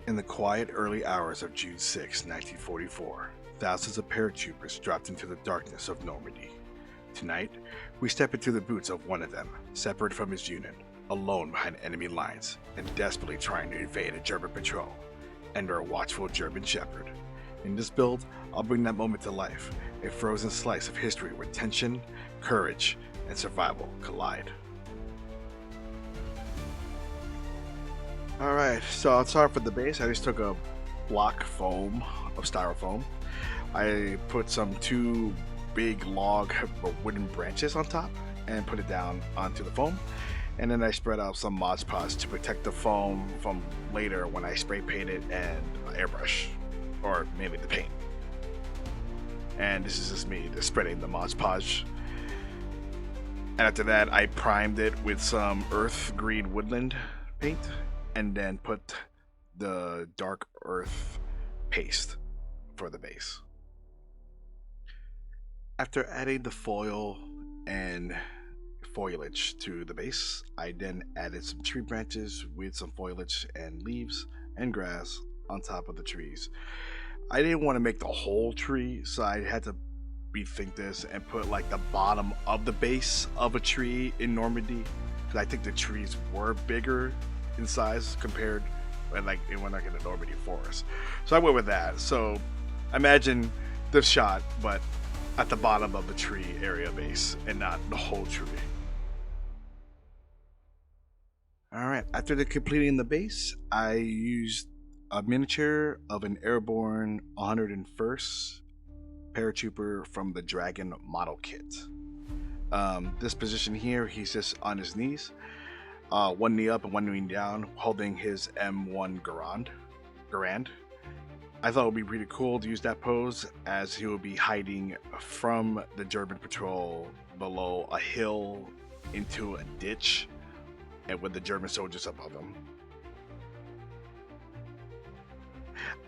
In the quiet early hours of June 6, 1944, thousands of paratroopers dropped into the darkness of Normandy. Tonight, we step into the boots of one of them, separate from his unit, alone behind enemy lines, and desperately trying to evade a German patrol, under a watchful German shepherd. In this build, I'll bring that moment to life, a frozen slice of history where tension, courage, and survival collide. Alright, so I'll start with the base. I just took a block foam of styrofoam. I put some two big log wooden branches on top and put it down onto the foam. And then I spread out some Mod Podge to protect the foam from later when I spray paint it and airbrush, or mainly the paint. And this is just me just spreading the Mod Podge. And after that, I primed it with some earth green woodland paint, and then put the dark earth paste for the base. After adding the foil and foliage to the base, I then added some tree branches with some foliage and leaves and grass on top of the trees. I didn't want to make the whole tree, so I had to rethink this and put like the bottom of the base of a tree in Normandy, because I think the trees were bigger in size compared when in the Normandy forest. So I went with that. So imagine this shot, but at the bottom of the tree area base and not the whole tree. Alright, after completing the base, I used a miniature of an airborne 101st paratrooper from the Dragon model kit. This position here, he's just on his knees. One knee up and one knee down, holding his M1 Garand. I thought it would be pretty cool to use that pose, as he will be hiding from the German patrol below a hill into a ditch, and with the German soldiers above him.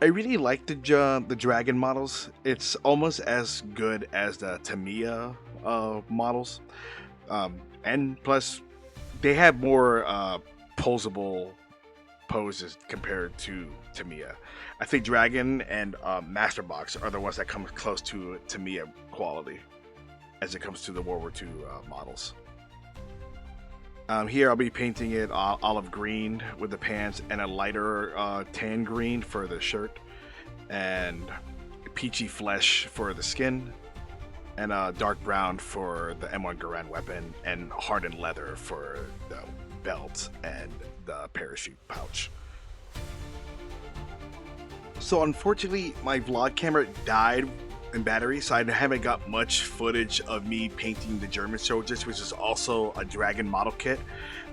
I really like the Dragon models. It's almost as good as the Tamiya models, and plus they have more posable poses compared to Tamiya. I think Dragon and Masterbox are the ones that come close to Tamiya quality as it comes to the World War II models. Here I'll be painting it olive green with the pants, and a lighter tan green for the shirt, and peachy flesh for the skin, and dark brown for the M1 Garand weapon, and hardened leather for the belt and the parachute pouch. So unfortunately, my vlog camera died in battery, so I haven't got much footage of me painting the German soldiers, which is also a Dragon model kit.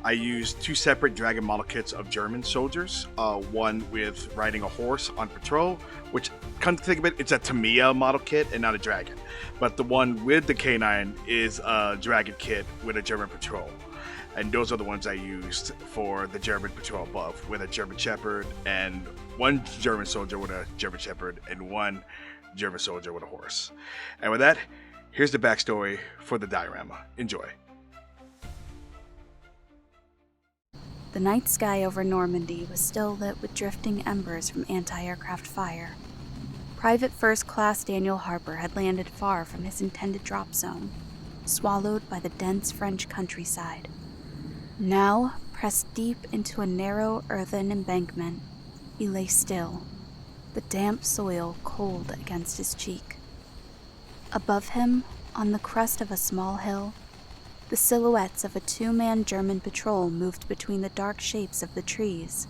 I used two separate Dragon model kits of German soldiers, one with riding a horse on patrol, which, come to think of it, it's a Tamiya model kit and not a Dragon. But the one with the K9 is a Dragon kit with a German patrol. And those are the ones I used for the German patrol above, with a German Shepherd, and one German soldier with a German Shepherd, and one German soldier with a horse. And with that, here's the backstory for the diorama. Enjoy. The night sky over Normandy was still lit with drifting embers from anti-aircraft fire. Private First Class Daniel Harper had landed far from his intended drop zone, swallowed by the dense French countryside. Now, pressed deep into a narrow earthen embankment, he lay still, the damp soil cold against his cheek. Above him, on the crest of a small hill, the silhouettes of a two-man German patrol moved between the dark shapes of the trees.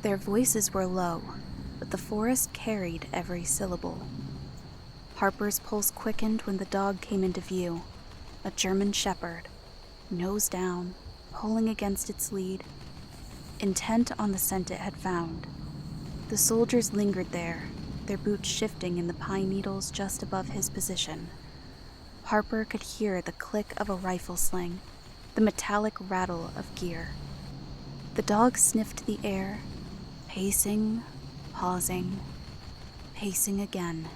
Their voices were low, but the forest carried every syllable. Harper's pulse quickened when the dog came into view, a German shepherd, nose down, pulling against its lead, intent on the scent it had found. The soldiers lingered there, their boots shifting in the pine needles just above his position. Harper could hear the click of a rifle sling, the metallic rattle of gear. The dog sniffed the air, pacing, pausing, pacing again.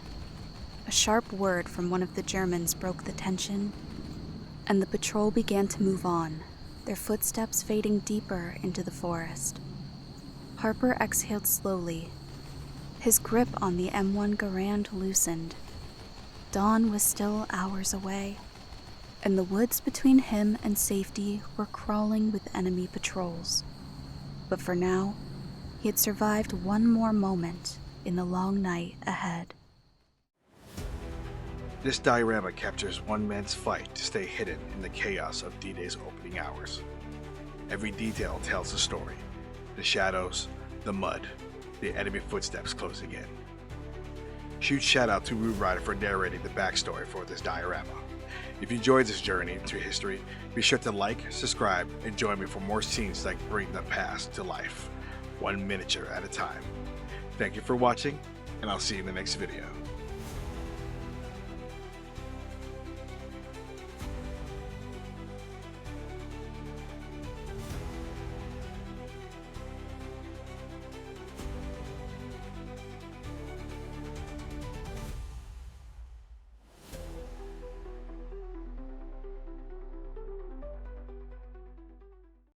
A sharp word from one of the Germans broke the tension, and the patrol began to move on, their footsteps fading deeper into the forest. Harper exhaled slowly. His grip on the M1 Garand loosened. Dawn was still hours away, and the woods between him and safety were crawling with enemy patrols. But for now, he had survived one more moment in the long night ahead. This diorama captures one man's fight to stay hidden in the chaos of D-Day's opening hours. Every detail tells a story. The shadows, the mud, the enemy footsteps closing in. Huge shout out to Root Rider for narrating the backstory for this diorama. If you enjoyed this journey into history, be sure to like, subscribe, and join me for more scenes that bring the past to life, one miniature at a time. Thank you for watching, and I'll see you in the next video.